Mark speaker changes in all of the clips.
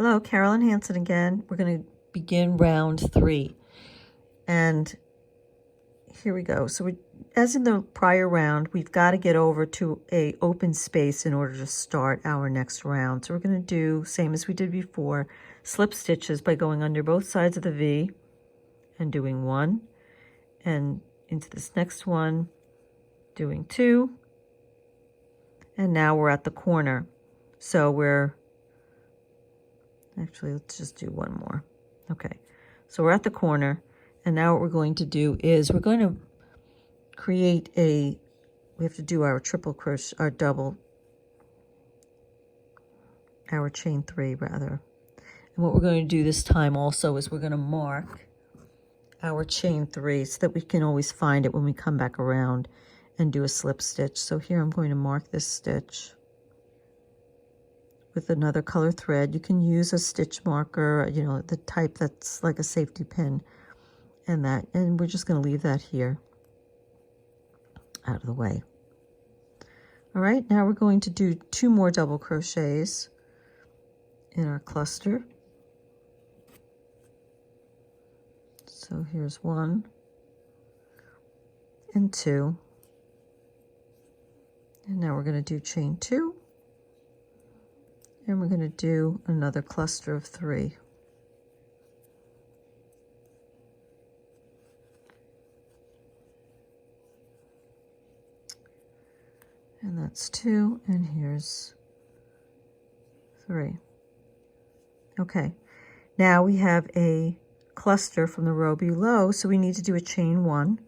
Speaker 1: Hello, Carolyn Hanson again. We're going to begin round 3. And here we go. So as in the prior round, we've got to get over to a open space in order to start our next round. So we're going to do, same as we did before, slip stitches by going under both sides of the V and doing 1. And into this next one, doing 2. And now we're at the corner. So actually, let's just do one more. Okay, so we're at the corner, and now what we're going to do is we're going to create we have to do our triple crochet, our chain 3 rather. And what we're going to do this time also is we're going to mark our chain 3 so that we can always find it when we come back around and do a slip stitch. So here I'm going to mark this stitch with another color thread. You can use a stitch marker, you know, the type that's like a safety pin, and we're just going to leave that here out of the way. All right, now we're going to do 2 more double crochets in our cluster. So here's 1 and 2, and now we're going to do chain 2. And we're going to do another cluster of 3. And that's 2, and here's 3. Okay, now we have a cluster from the row below, so we need to do a chain 1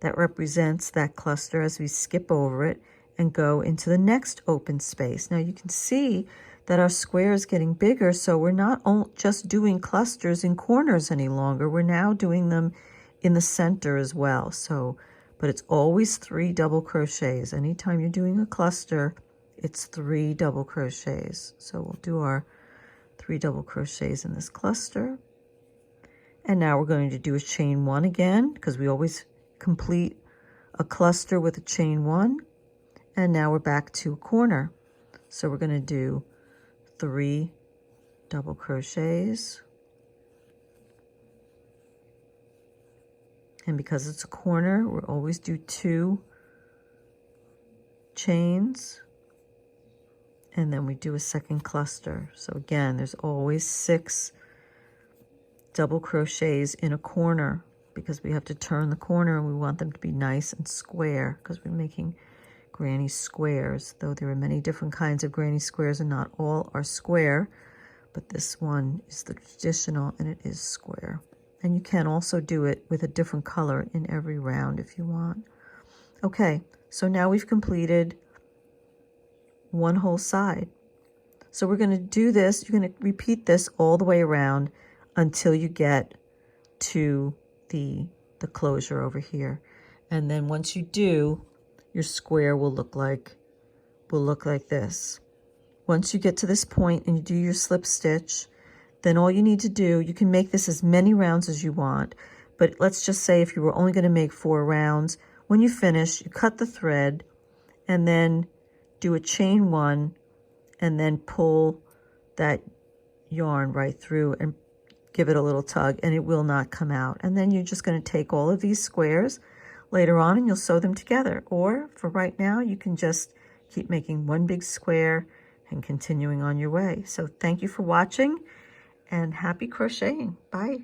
Speaker 1: that represents that cluster as we skip over it and go into the next open space. Now you can see that our square is getting bigger, so we're not just doing clusters in corners any longer. We're now doing them in the center as well. So, but it's always 3 double crochets. Anytime you're doing a cluster, it's 3 double crochets. So we'll do our 3 double crochets in this cluster. And now we're going to do a chain 1 again, because we always complete a cluster with a chain 1. And now we're back to a corner. So we're going to do 3 double crochets, and because it's a corner, we'll always do 2 chains, and then we do a second cluster. So again, there's always 6 double crochets in a corner because we have to turn the corner and we want them to be nice and square because we're making granny squares, though there are many different kinds of granny squares and not all are square, but this one is the traditional and it is square. And you can also do it with a different color in every round if you want. Okay, so now we've completed one whole side. So we're going to do this, you're going to repeat this all the way around until you get to the closure over here. And then once you do, your square will look like this. Once you get to this point and you do your slip stitch, then all you need to do, you can make this as many rounds as you want, but let's just say if you were only going to make 4 rounds, when you finish, you cut the thread and then do a chain 1 and then pull that yarn right through and give it a little tug and it will not come out. And then you're just going to take all of these squares later on and you'll sew them together. Or for right now, you can just keep making one big square and continuing on your way. So thank you for watching and happy crocheting. Bye.